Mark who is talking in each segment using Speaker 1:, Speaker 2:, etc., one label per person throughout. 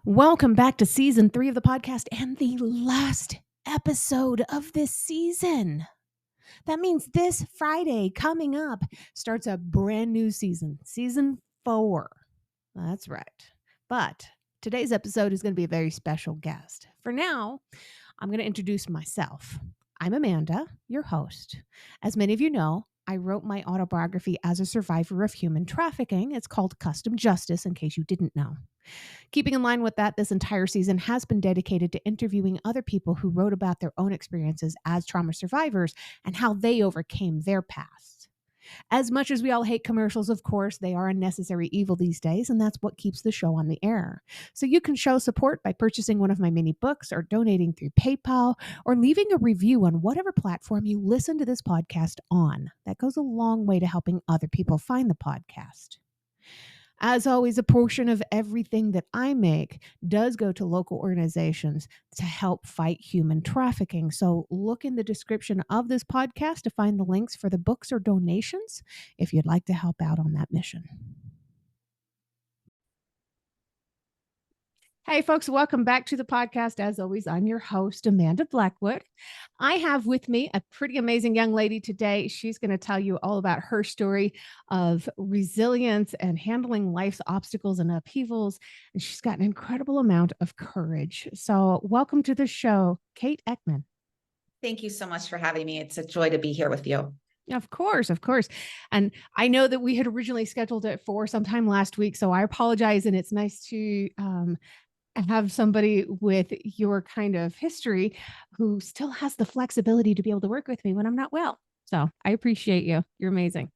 Speaker 1: Welcome back to season 3 of the podcast and the last episode of this season. That means this Friday coming up starts a brand new season, season 4. That's right. But today's episode is going to be a very special guest. For now, I'm going to introduce myself. I'm Amanda, your host. As many of you know, I wrote my autobiography as a survivor of human trafficking. It's called Custom Justice, in case you didn't know. Keeping in line with that, this entire season has been dedicated to interviewing other people who wrote about their own experiences as trauma survivors and how they overcame their past. As much as we all hate commercials, of course, they are a necessary evil these days, and that's what keeps the show on the air. So you can show support by purchasing one of my mini books or donating through PayPal or leaving a review on whatever platform you listen to this podcast on. That goes a long way to helping other people find the podcast. As always, a portion of everything that I make does go to local organizations to help fight human trafficking. So look in the description of this podcast to find the links for the books or donations if you'd like to help out on that mission. Hey, folks, welcome back to the podcast. As always, I'm your host, Amanda Blackwood. I have with me a pretty amazing young lady today. She's going to tell you all about her story of resilience and handling life's obstacles and upheavals. And she's got an incredible amount of courage. So welcome to the show, Kate Eckman.
Speaker 2: Thank you so much for having me. It's a joy to be here with you.
Speaker 1: Of course, of course. And I know that we had originally scheduled it for sometime last week, so I apologize. And it's nice to have somebody with your kind of history who still has the flexibility to be able to work with me when I'm not well. So I appreciate you. You're amazing.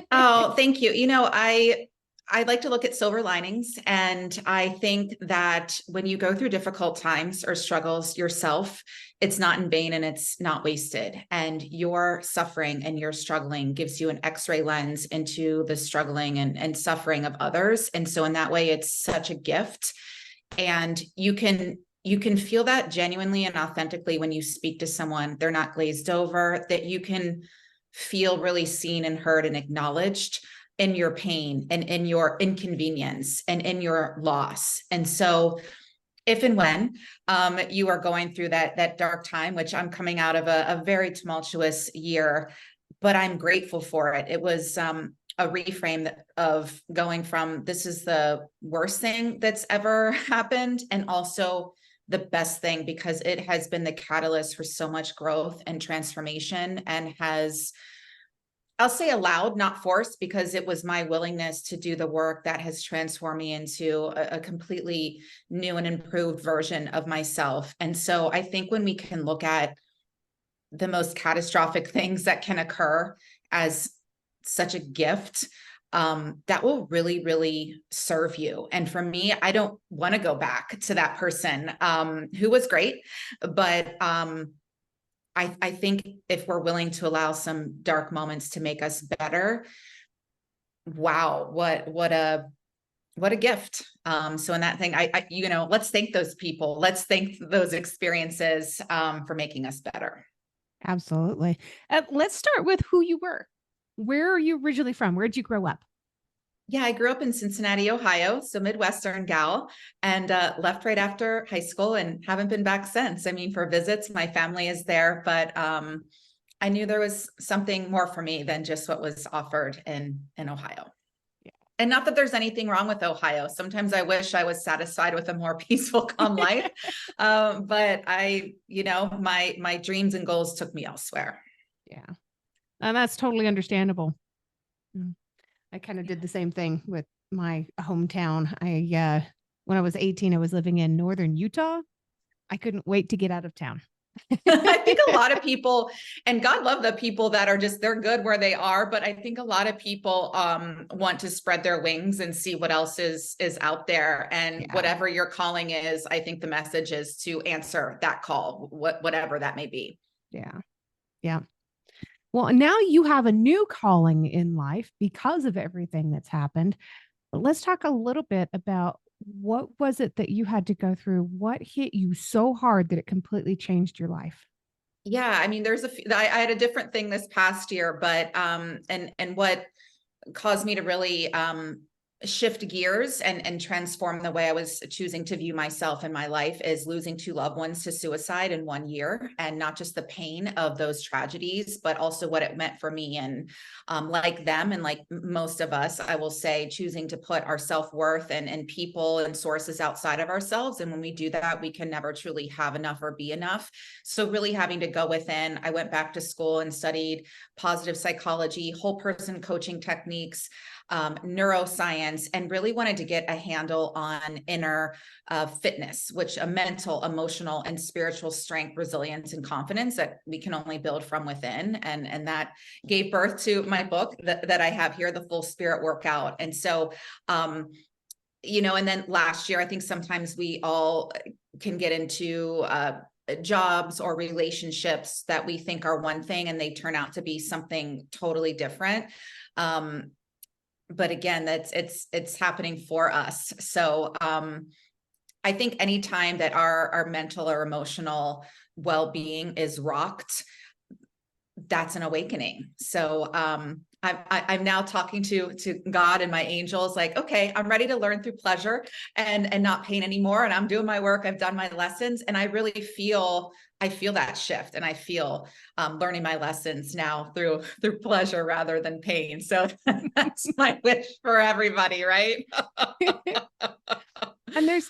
Speaker 2: Oh, thank you. I like to look at silver linings, and I think that when you go through difficult times or struggles yourself, it's not in vain and it's not wasted. And your suffering and your struggling gives you an X-ray lens into the struggling and suffering of others. And so in that way, it's such a gift. And you can feel that genuinely and authentically when you speak to someone. They're not glazed over, that you can feel really seen and heard and acknowledged in your pain and in your inconvenience and in your loss. And so if and when you are going through that dark time, which I'm coming out of a very tumultuous year, but I'm grateful for it. It was a reframe of going from this is the worst thing that's ever happened and also the best thing, because it has been the catalyst for so much growth and transformation, and has, I'll say allowed, not forced, because it was my willingness to do the work that has transformed me into a completely new and improved version of myself. And so I think when we can look at the most catastrophic things that can occur as such a gift, that will really, really serve you. And for me, I don't want to go back to that person who was great, but I think if we're willing to allow some dark moments to make us better, wow, what a gift. So in that thing, let's thank those people. Let's thank those experiences for making us better.
Speaker 1: Absolutely. Let's start with who you were. Where are you originally from? Where did you grow up?
Speaker 2: Yeah, I grew up in Cincinnati, Ohio, so Midwestern gal, and left right after high school and haven't been back since. I mean, for visits, my family is there, but I knew there was something more for me than just what was offered in Ohio. Yeah. And not that there's anything wrong with Ohio. Sometimes I wish I was satisfied with a more peaceful, calm life, but my dreams and goals took me elsewhere.
Speaker 1: Yeah, and that's totally understandable. I kind of did the same thing with my hometown. When I was 18, I was living in northern Utah. I couldn't wait to get out of town.
Speaker 2: I think a lot of people, and God love the people that are just, they're good where they are. But I think a lot of people want to spread their wings and see what else is out there. And whatever your calling is, I think the message is to answer that call, whatever that may be.
Speaker 1: Yeah. Yeah. Well, now you have a new calling in life because of everything that's happened. But let's talk a little bit about what was it that you had to go through? What hit you so hard that it completely changed your life?
Speaker 2: Yeah, I mean, I had a different thing this past year, but and what caused me to really shift gears and transform the way I was choosing to view myself in my life is losing two loved ones to suicide in 1 year, and not just the pain of those tragedies, but also what it meant for me. And like them, and like most of us, I will say, choosing to put our self-worth and people and sources outside of ourselves. And when we do that, we can never truly have enough or be enough. So really having to go within, I went back to school and studied positive psychology, whole person coaching techniques, neuroscience, and really wanted to get a handle on inner fitness, which a mental, emotional, and spiritual strength, resilience, and confidence that we can only build from within. And that gave birth to my book that I have here, The Full Spirit Workout. And so, and then last year, I think sometimes we all can get into jobs or relationships that we think are one thing and they turn out to be something totally different. But again, it's happening for us. So I think anytime that our mental or emotional well-being is rocked, that's an awakening. So I'm now talking to God and my angels, like, okay, I'm ready to learn through pleasure and not pain anymore. And I'm doing my work. I've done my lessons, and I really feel that shift, and I feel learning my lessons now through pleasure rather than pain. So that's my wish for everybody, right?
Speaker 1: And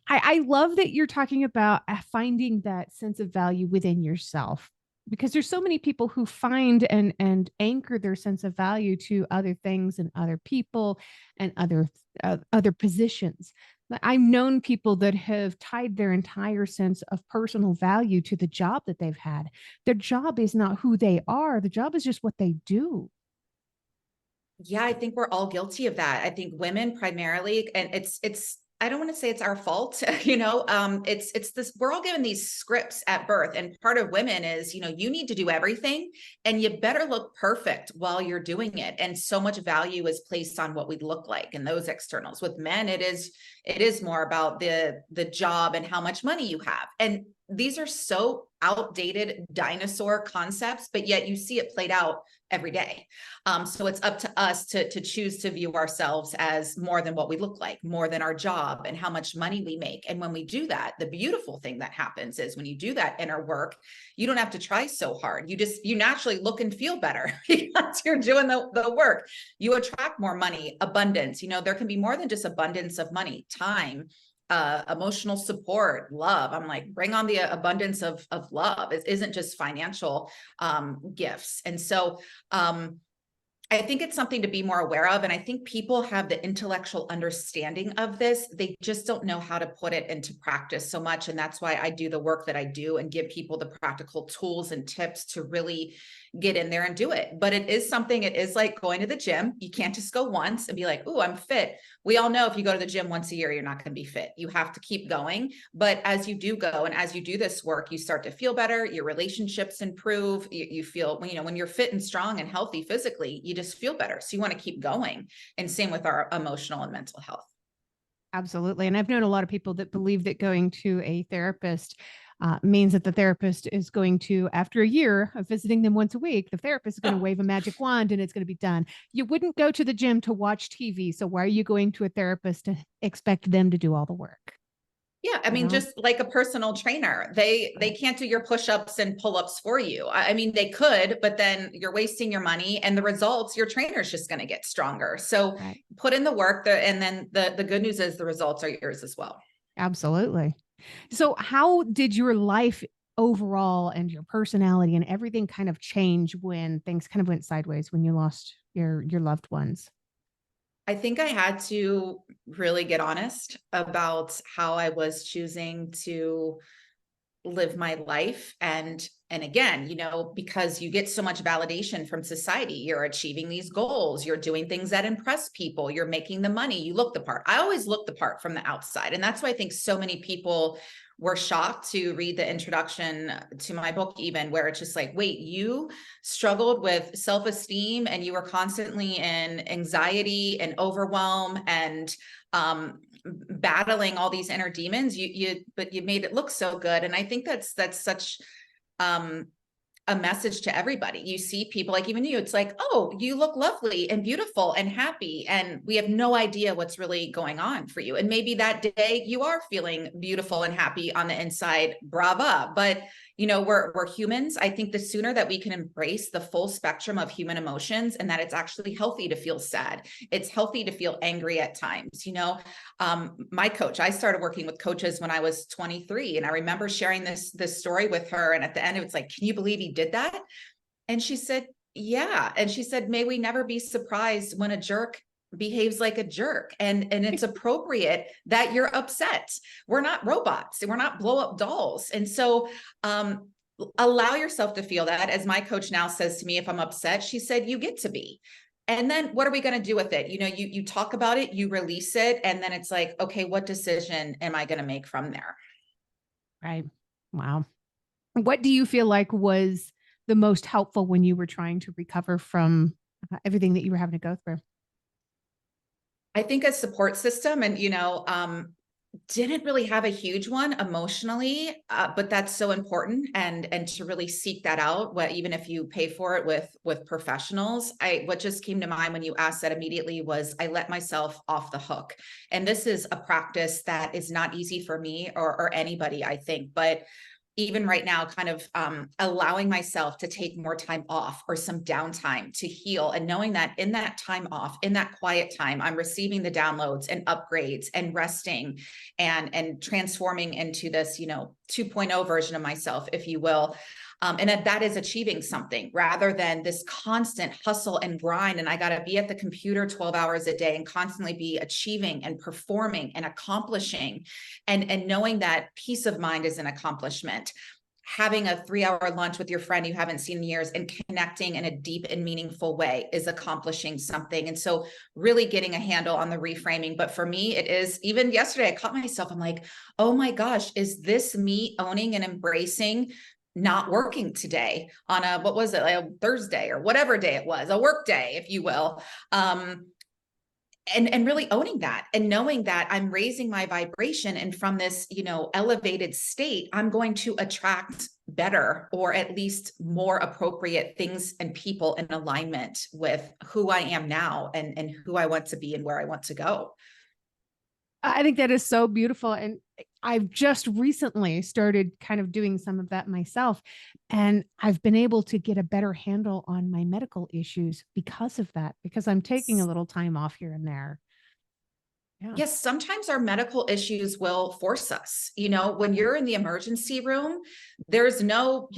Speaker 1: I love that you're talking about finding that sense of value within yourself, because there's so many people who find and anchor their sense of value to other things and other people and other positions. I've known people that have tied their entire sense of personal value to the job that they've had. Their job is not who they are. The job is just what they do.
Speaker 2: Yeah, I think we're all guilty of that. I think women primarily, and it's I don't want to say it's our fault, it's this, we're all given these scripts at birth. And part of women is, you need to do everything and you better look perfect while you're doing it. And so much value is placed on what we look like and those externals. With men, it is more about the job and how much money you have. And these are so outdated dinosaur concepts, but yet you see it played out every day. So it's up to us to choose to view ourselves as more than what we look like, more than our job and how much money we make. And when we do that, the beautiful thing that happens is when you do that inner work, you don't have to try so hard. You naturally look and feel better because you're doing the work. You attract more money, abundance. There can be more than just abundance of money, time, emotional support, love. I'm like, bring on the abundance of love. It isn't just financial gifts. And so I think it's something to be more aware of. And I think people have the intellectual understanding of this. They just don't know how to put it into practice so much. And that's why I do the work that I do and give people the practical tools and tips to really get in there and do it. But it is like going to the gym. You can't just go once and be like, "Ooh, I'm fit." We all know if you go to the gym once a year, you're not going to be fit. You have to keep going. But as you do go and as you do this work, you start to feel better. Your relationships improve. You feel, when you're fit and strong and healthy physically, you just feel better. So you want to keep going. And same with our emotional and mental health.
Speaker 1: Absolutely. And I've known a lot of people that believe that going to a therapist means that the therapist is going to, after a year of visiting them once a week, the therapist is going to wave a magic wand and it's going to be done. You wouldn't go to the gym to watch TV. So why are you going to a therapist to expect them to do all the work?
Speaker 2: Yeah, I mean, just like a personal trainer, they
Speaker 1: Right.
Speaker 2: can't do your push-ups and pull-ups for you. I mean, they could, but then you're wasting your money, and the results, your trainer's just going to get stronger. So
Speaker 1: Right.
Speaker 2: put in the work, and then the good news is the results are yours as well.
Speaker 1: Absolutely. So how did your life overall and your personality and everything kind of change when things kind of went sideways when you lost your loved ones?
Speaker 2: I think I had to really get honest about how I was choosing to live my life. And again, because you get so much validation from society, you're achieving these goals, you're doing things that impress people, you're making the money, you look the part. I always look the part from the outside, and that's why I think so many people were shocked to read the introduction to my book, even, where it's just like, wait, you struggled with self-esteem and you were constantly in anxiety and overwhelm and battling all these inner demons, but you made it look so good. And I think that's such a message to everybody. You see people like even you, it's like, oh, you look lovely and beautiful and happy. And we have no idea what's really going on for you. And maybe that day you are feeling beautiful and happy on the inside, brava. But we're humans. I think the sooner that we can embrace the full spectrum of human emotions, and that it's actually healthy to feel sad. It's healthy to feel angry at times. My coach, I started working with coaches when I was 23, and I remember sharing this story with her. And at the end, it was like, can you believe he did that? And she said, yeah. And she said, may we never be surprised when a jerk behaves like a jerk, and it's appropriate that you're upset. We're not robots, we're not blow up dolls. And so allow yourself to feel that. As my coach now says to me, if I'm upset, she said, you get to be. And then what are we going to do with it? You talk about it, you release it, and then it's like, okay, what decision am I going to make from there?
Speaker 1: Right. Wow. What do you feel like was the most helpful when you were trying to recover from everything that you were having to go through?
Speaker 2: I think a support system, and didn't really have a huge one emotionally, but that's so important, and to really seek that out. Even if you pay for it with professionals. What just came to mind when you asked that immediately was I let myself off the hook, and this is a practice that is not easy for me or anybody, I think, but even right now, kind of allowing myself to take more time off or some downtime to heal, and knowing that in that time off, in that quiet time, I'm receiving the downloads and upgrades and resting and transforming into this 2.0 version of myself, if you will. And that is achieving something rather than this constant hustle and grind. And I got to be at the computer 12 hours a day and constantly be achieving and performing and accomplishing, and knowing that peace of mind is an accomplishment. Having a 3-hour lunch with your friend you haven't seen in years and connecting in a deep and meaningful way is accomplishing something. And so really getting a handle on the reframing. But for me, it is, even yesterday, I caught myself, I'm like, oh my gosh, is this me owning and embracing not working today on what was it, like a Thursday or whatever day it was, a work day, if you will. And really owning that and knowing that I'm raising my vibration, and from this, elevated state, I'm going to attract better, or at least more appropriate things and people in alignment with who I am now, and who I want to be and where I want to go.
Speaker 1: I think that is so beautiful. And I've just recently started kind of doing some of that myself. And I've been able to get a better handle on my medical issues because of that, because I'm taking a little time off here and there. Yeah.
Speaker 2: Yes, sometimes our medical issues will force us. When you're in the emergency room, there's no,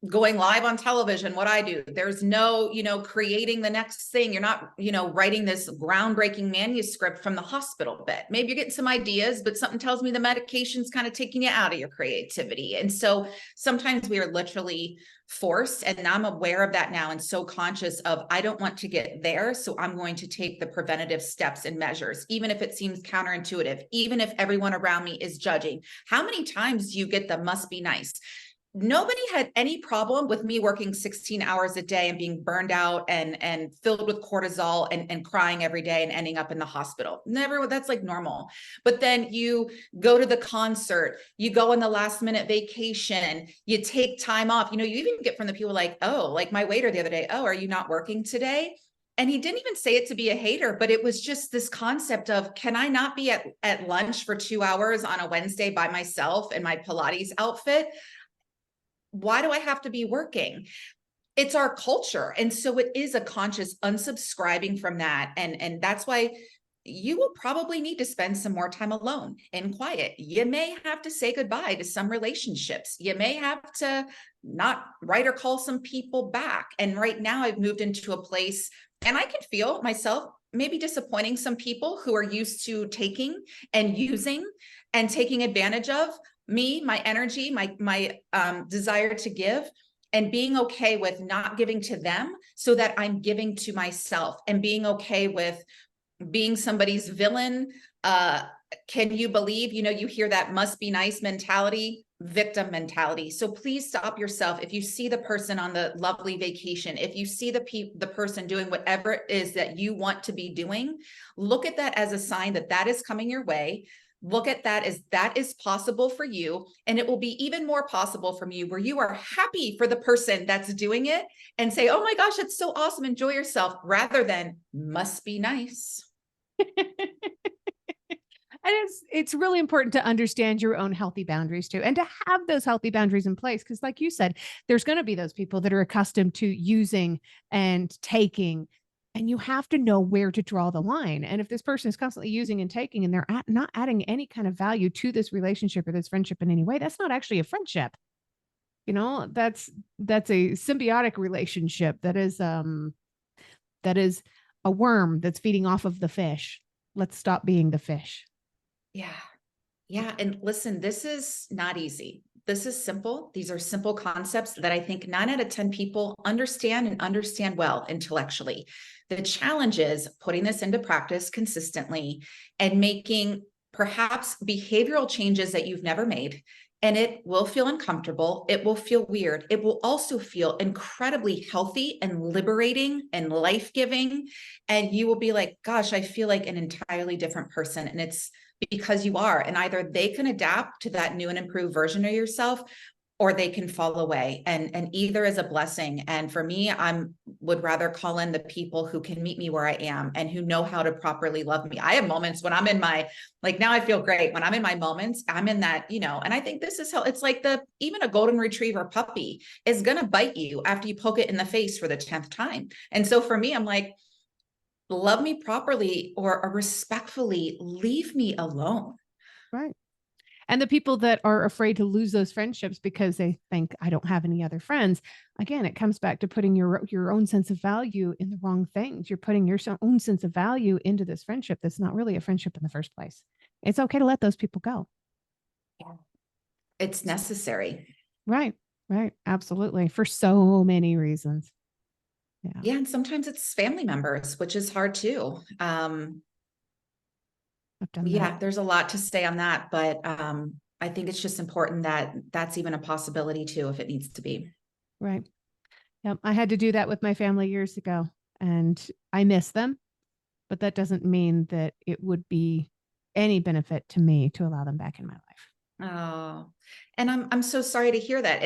Speaker 2: going live on television, what I do. There's no, creating the next thing. You're not, writing this groundbreaking manuscript from the hospital bed. Maybe you're getting some ideas, but something tells me the medication's kind of taking you out of your creativity. And so sometimes we are literally forced, and I'm aware of that now, and so conscious of, I don't want to get there. So I'm going to take the preventative steps and measures, even if it seems counterintuitive, even if everyone around me is judging. How many times do you get the must be nice? Nobody had any problem with me working 16 hours a day and being burned out and filled with cortisol and crying every day and ending up in the hospital. Never, that's like normal. But then you go to the concert, you go on the last minute vacation, you take time off. You even get from the people like, oh, like my waiter the other day, oh, are you not working today? And he didn't even say it to be a hater, but it was just this concept of, can I not be at lunch for 2 hours on a Wednesday by myself in my Pilates outfit? Why do I have to be working? It's our culture. And so it is a conscious unsubscribing from that. And that's why you will probably need to spend some more time alone and quiet. You may have to say goodbye to some relationships. You may have to not write or call some people back. And right now I've moved into a place, and I can feel myself maybe disappointing some people who are used to taking and using and taking advantage of me, my energy, my desire to give, and being okay with not giving to them so that I'm giving to myself, and being okay with being somebody's villain. Can you believe, you hear that must be nice mentality, victim mentality. So please stop yourself. If you see the person on the lovely vacation, if you see the person doing whatever it is that you want to be doing, look at that as a sign that that is coming your way. look at that as that is possible for you. And it will be even more possible from you where you are happy for the person that's doing it and say, oh my gosh, it's so awesome. Enjoy yourself rather than must be nice.
Speaker 1: And it's really important to understand your own healthy boundaries too, and to have those healthy boundaries in place. Because, like you said, there's going to be those people that are accustomed to using and taking, and you have to know where to draw the line. And if this person is constantly using and taking, and not adding any kind of value to this relationship or this friendship in any way, that's not actually a friendship. That's a symbiotic relationship. That is a worm that's feeding off of the fish. Let's stop being the fish.
Speaker 2: Yeah. Yeah. And listen, this is not easy. This is simple. These are simple concepts that I think 9 out of 10 people understand and understand well intellectually. The challenge is putting this into practice consistently and making perhaps behavioral changes that you've never made. And it will feel uncomfortable. It will feel weird. It will also feel incredibly healthy and liberating and life giving. And you will be like, gosh, I feel like an entirely different person. And it's because you are, and either they can adapt to that new and improved version of yourself, or they can fall away, and either is a blessing. And for me, I'm would rather call in the people who can meet me where I am and who know how to properly love me. I have moments when I'm in my, like, now I feel great when I'm in my moments, I'm in that, and I think this is how it's like even a golden retriever puppy is going to bite you after you poke it in the face for the 10th time. And so for me, I'm like, love me properly or respectfully, leave me alone.
Speaker 1: Right. And the people that are afraid to lose those friendships because they think I don't have any other friends, again, it comes back to putting your own sense of value in the wrong things. You're putting your own sense of value into this friendship that's not really a friendship in the first place. It's okay to let those people go.
Speaker 2: Yeah. It's necessary.
Speaker 1: Right. Right. Absolutely. For so many reasons. Yeah.
Speaker 2: Yeah. And sometimes it's family members, which is hard too.
Speaker 1: I've done
Speaker 2: Yeah,
Speaker 1: that.
Speaker 2: there's a lot to say on that, but I think it's just important that that's even a possibility too, if it needs to be.
Speaker 1: Right. Yep. I had to do that with my family years ago, and I miss them, but that doesn't mean that it would be any benefit to me to allow them back in my life.
Speaker 2: Oh, and I'm so sorry to hear that.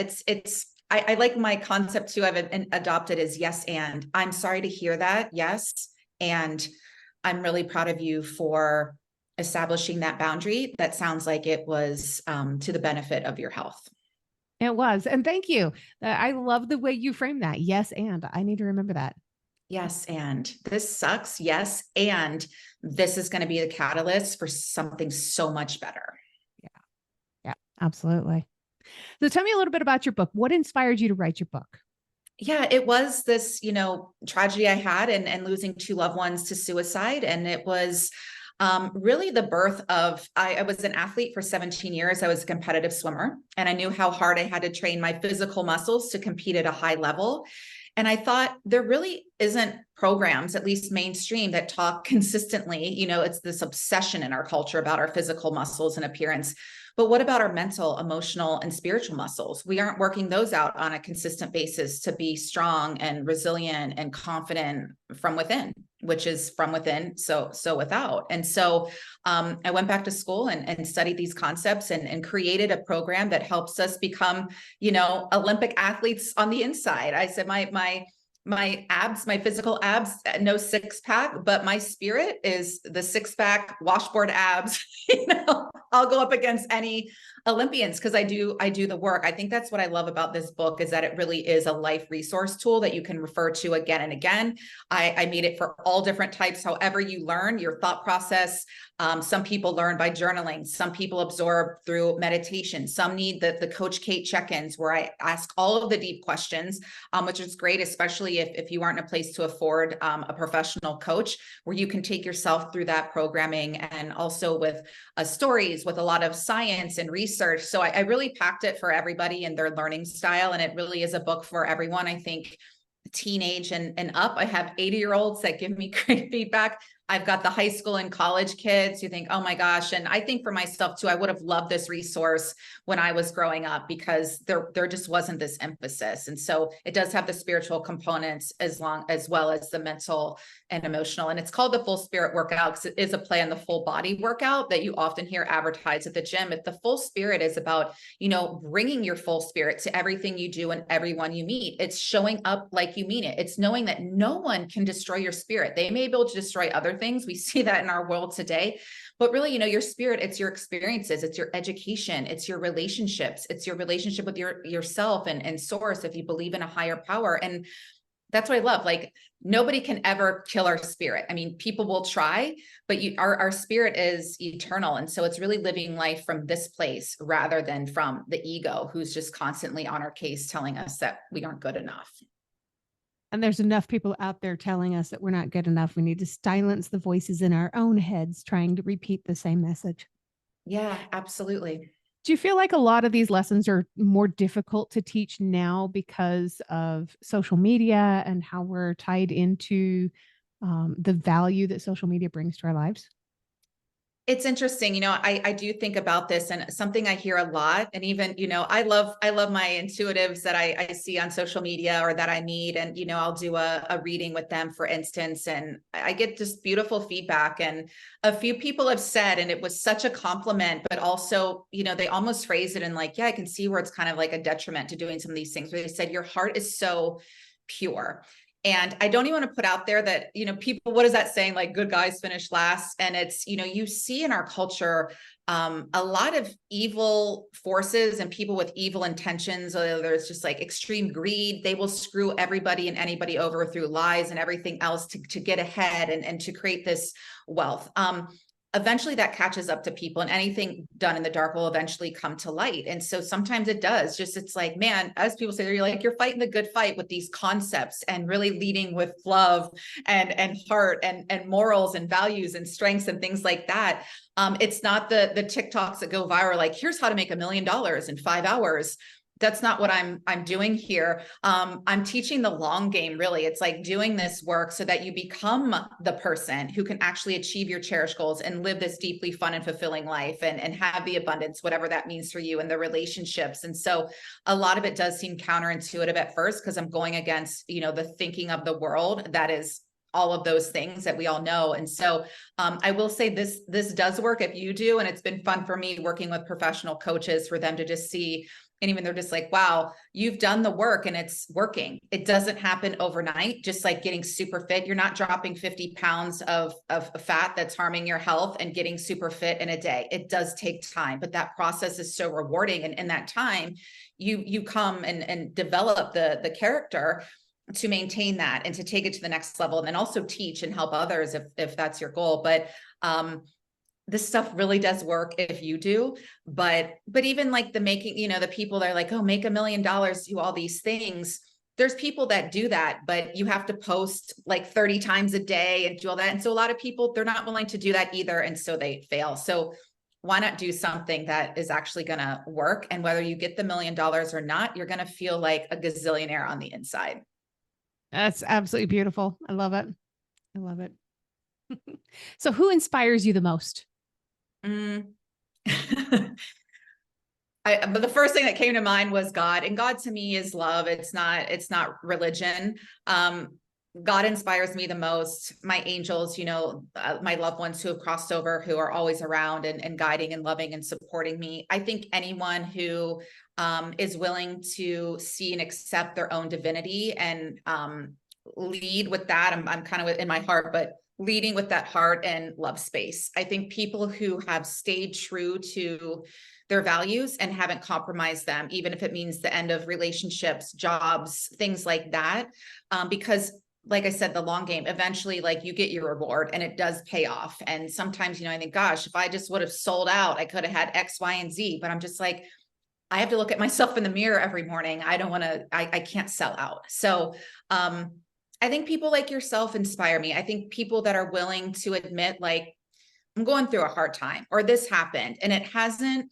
Speaker 2: I like my concept too. I've adopted is yes, and I'm sorry to hear that. Yes, and I'm really proud of you for establishing that boundary. That sounds like it was to the benefit of your health.
Speaker 1: It was. And thank you. I love the way you frame that. Yes. And I need to remember that.
Speaker 2: Yes, and this sucks. Yes, and this is going to be the catalyst for something so much better.
Speaker 1: Yeah. Yeah. Absolutely. So tell me a little bit about your book. What inspired you to write your book?
Speaker 2: Yeah, it was this, tragedy I had and losing 2 loved ones to suicide. And it was really the birth of, I was an athlete for 17 years. I was a competitive swimmer, and I knew how hard I had to train my physical muscles to compete at a high level. And I thought there really isn't programs, at least mainstream, that talk consistently. It's this obsession in our culture about our physical muscles and appearance. But what about our mental, emotional, and spiritual muscles? We aren't working those out on a consistent basis to be strong and resilient and confident from within, which is from within, so without. And so I went back to school and studied these concepts and created a program that helps us become, Olympic athletes on the inside. I said my abs, my physical abs, no 6-pack, but my spirit is the 6-pack washboard abs. I'll go up against any Olympians because I do the work. I think that's what I love about this book, is that it really is a life resource tool that you can refer to again and again. I made it for all different types, however you learn your thought process. Some people learn by journaling. Some people absorb through meditation. Some need the Coach Kate check-ins where I ask all of the deep questions, which is great, especially if you aren't in a place to afford a professional coach, where you can take yourself through that programming, and also with stories with a lot of science and research. So I really packed it for everybody and their learning style. And it really is a book for everyone. I think teenage and up. I have 80-year-olds that give me great feedback. I've got the high school and college kids who think, oh my gosh. And I think for myself too, I would have loved this resource when I was growing up because there just wasn't this emphasis. And so it does have the spiritual components as well as the mental and emotional. And it's called the Full Spirit Workout because it is a play on the full body workout that you often hear advertised at the gym. But the full spirit is about, bringing your full spirit to everything you do and everyone you meet. It's showing up like you mean it. It's knowing that no one can destroy your spirit. They may be able to destroy other things. We see that in our world today, but really, your spirit, it's your experiences, it's your education, it's your relationships, it's your relationship with yourself and source, if you believe in a higher power. And that's what I love. Like nobody can ever kill our spirit. I mean, people will try, but our spirit is eternal. And so it's really living life from this place rather than from the ego, who's just constantly on our case telling us that we aren't good enough.
Speaker 1: And there's enough people out there telling us that we're not good enough. We need to silence the voices in our own heads trying to repeat the same message.
Speaker 2: Yeah, absolutely.
Speaker 1: Do you feel like a lot of these lessons are more difficult to teach now because of social media and how we're tied into the value that social media brings to our lives?
Speaker 2: It's interesting, I do think about this and something I hear a lot. And even, I love my intuitives that I see on social media or that I meet. And, I'll do a reading with them, for instance, and I get just beautiful feedback. And a few people have said, and it was such a compliment, but also, they almost phrase it in like, yeah, I can see where it's kind of like a detriment to doing some of these things, where they said, your heart is so pure. And I don't even want to put out there that, people, what is that saying? Like good guys finish last. And it's, you see in our culture, a lot of evil forces and people with evil intentions. There's just like extreme greed. They will screw everybody and anybody over through lies and everything else to get ahead and to create this wealth. Eventually that catches up to people, and anything done in the dark will eventually come to light. And so sometimes it does just, it's like, man, as people say, you're fighting the good fight with these concepts and really leading with love and heart and morals and values and strengths and things like that. It's not the TikToks that go viral, like here's how to make $1 million in 5 hours. That's not what I'm doing here. I'm teaching the long game, really. It's like doing this work so that you become the person who can actually achieve your cherished goals and live this deeply fun and fulfilling life and have the abundance, whatever that means for you, and the relationships. And so a lot of it does seem counterintuitive at first because I'm going against, the thinking of the world that is all of those things that we all know. And so I will say this does work if you do. And it's been fun for me working with professional coaches for them to just see. And even they're just like, wow, you've done the work and it's working. It doesn't happen overnight, just like getting super fit. You're not dropping 50 pounds of fat that's harming your health and getting super fit in a day. It does take time, but that process is so rewarding. And in that time, you come and develop the character to maintain that and to take it to the next level, and then also teach and help others if that's your goal. But this stuff really does work if you do, but even like the making, the people that are like, oh, make $1 million, do all these things. There's people that do that, but you have to post like 30 times a day and do all that. And so a lot of people, they're not willing to do that either. And so they fail. So why not do something that is actually going to work? And whether you get the $1 million or not, you're going to feel like a gazillionaire on the inside.
Speaker 1: That's absolutely beautiful. I love it. I love it. So who inspires you the most?
Speaker 2: Mm. But the first thing that came to mind was God, and God to me is love. It's not religion. God inspires me the most. My angels, my loved ones who have crossed over, who are always around and guiding and loving and supporting me. I think anyone who is willing to see and accept their own divinity and lead with that. I'm kind of in my heart, but leading with that heart and love space. I think people who have stayed true to their values and haven't compromised them, even if it means the end of relationships, jobs, things like that. Because like I said, the long game, eventually like you get your reward and it does pay off. And sometimes, I think, gosh, if I just would have sold out, I could have had X, Y, and Z, but I'm just like, I have to look at myself in the mirror every morning. I don't want to, I can't sell out. So, I think people like yourself inspire me. I think people that are willing to admit, like, I'm going through a hard time, or this happened, and it hasn't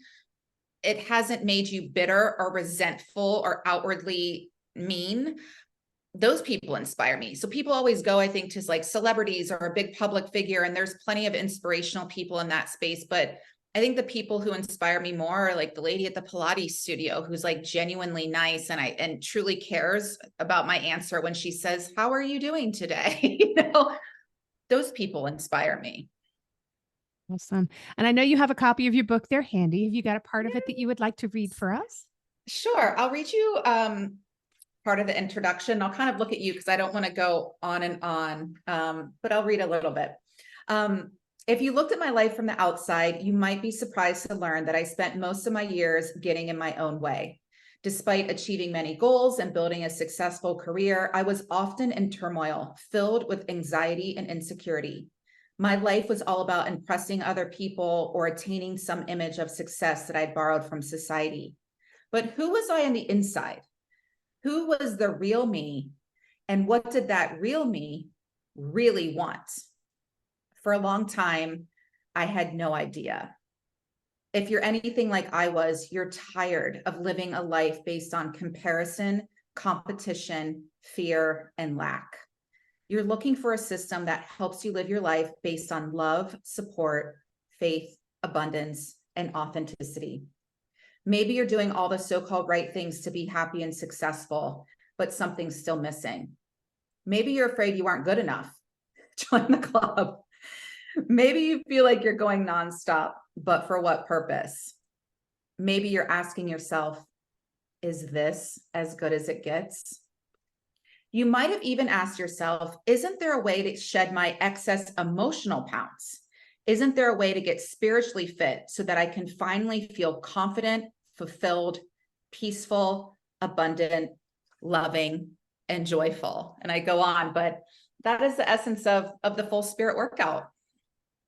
Speaker 2: made you bitter or resentful or outwardly mean, those people inspire me. So people always go, I think, to like celebrities or a big public figure, and there's plenty of inspirational people in that space. But I think the people who inspire me more are like the lady at the Pilates studio who's like genuinely nice and truly cares about my answer when she says, "How are you doing today?" Those people inspire me.
Speaker 1: Awesome. And I know you have a copy of your book there handy. Have you got a part of it that you would like to read for us?
Speaker 2: Sure. I'll read you part of the introduction. I'll kind of look at you because I don't want to go on and on, but I'll read a little bit. If you looked at my life from the outside, you might be surprised to learn that I spent most of my years getting in my own way. Despite achieving many goals and building a successful career, I was often in turmoil, filled with anxiety and insecurity. My life was all about impressing other people or attaining some image of success that I'd borrowed from society. But who was I on the inside? Who was the real me? And what did that real me really want? For a long time, I had no idea. If you're anything like I was, you're tired of living a life based on comparison, competition, fear, and lack. You're looking for a system that helps you live your life based on love, support, faith, abundance, and authenticity. Maybe you're doing all the so-called right things to be happy and successful, but something's still missing. Maybe you're afraid you aren't good enough. Join the club. Maybe you feel like you're going nonstop, but for what purpose? Maybe you're asking yourself, is this as good as it gets? You might have even asked yourself, isn't there a way to shed my excess emotional pounds? Isn't there a way to get spiritually fit so that I can finally feel confident, fulfilled, peaceful, abundant, loving, and joyful? And I go on, but that is the essence of the full spirit workout.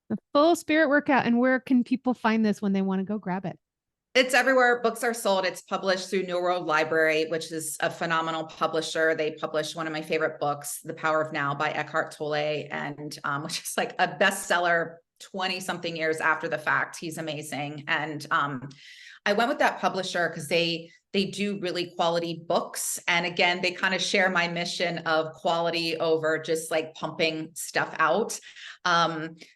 Speaker 1: The full spirit workout. And where can people find this when they want to go grab it?
Speaker 2: It's everywhere books are sold. It's published through New World Library, which is a phenomenal publisher. They published one of my favorite books, The Power of Now by Eckhart Tolle, and which is like a bestseller 20 something years after the fact. He's amazing. And I went with that publisher because they do really quality books. And again, they kind of share my mission of quality over just like pumping stuff out.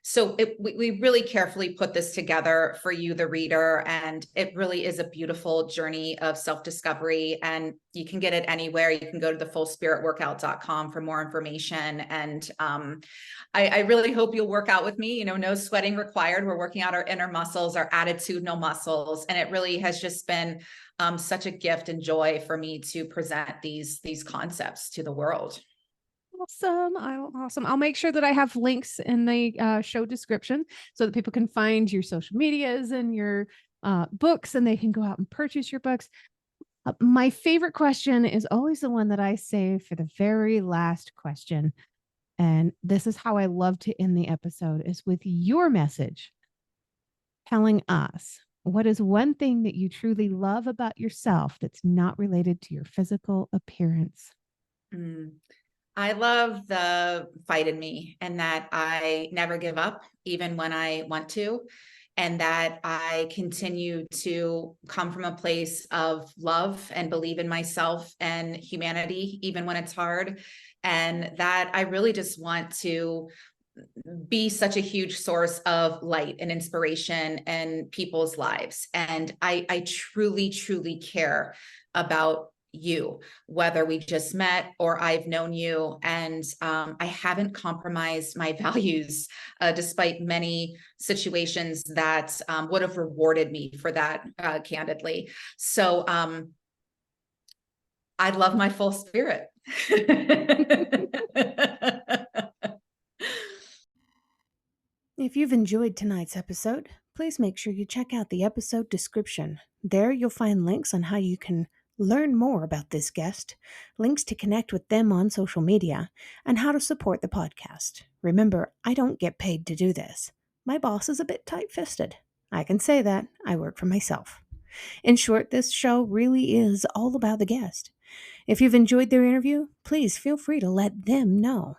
Speaker 2: So we really carefully put this together for you, the reader, and it really is a beautiful journey of self-discovery. And you can get it anywhere. You can go to thefullspiritworkout.com for more information. And I really hope you'll work out with me. No sweating required. We're working out our inner muscles, our attitudinal muscles, and it really has just been such a gift and joy for me to present these concepts to the world.
Speaker 1: Awesome. Awesome. I'll make sure that I have links in the show description so that people can find your social medias and your books, and they can go out and purchase your books. My favorite question is always the one that I save for the very last question. And this is how I love to end the episode, is with your message telling us what is one thing that you truly love about yourself that's not related to your physical appearance.
Speaker 2: I love the fight in me, and that I never give up, even when I want to, and that I continue to come from a place of love and believe in myself and humanity, even when it's hard. And that I really just want to be such a huge source of light and inspiration in people's lives. And I truly, truly care about you, whether we just met or I've known you. And I haven't compromised my values, despite many situations that would have rewarded me for that, candidly. So I love my full spirit.
Speaker 1: If you've enjoyed tonight's episode, please make sure you check out the episode description. There you'll find links on how you can learn more about this guest, links to connect with them on social media, and how to support the podcast. Remember, I don't get paid to do this. My boss is a bit tight-fisted. I can say that. I work for myself. In short, this show really is all about the guest. If you've enjoyed their interview, please feel free to let them know.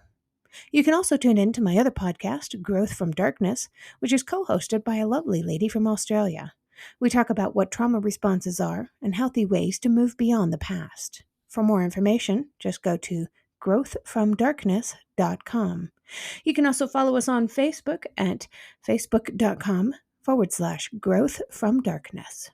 Speaker 1: You can also tune in to my other podcast, Growth from Darkness, which is co-hosted by a lovely lady from Australia. We talk about what trauma responses are and healthy ways to move beyond the past. For more information, just go to growthfromdarkness.com. You can also follow us on Facebook at facebook.com/growthfromdarkness.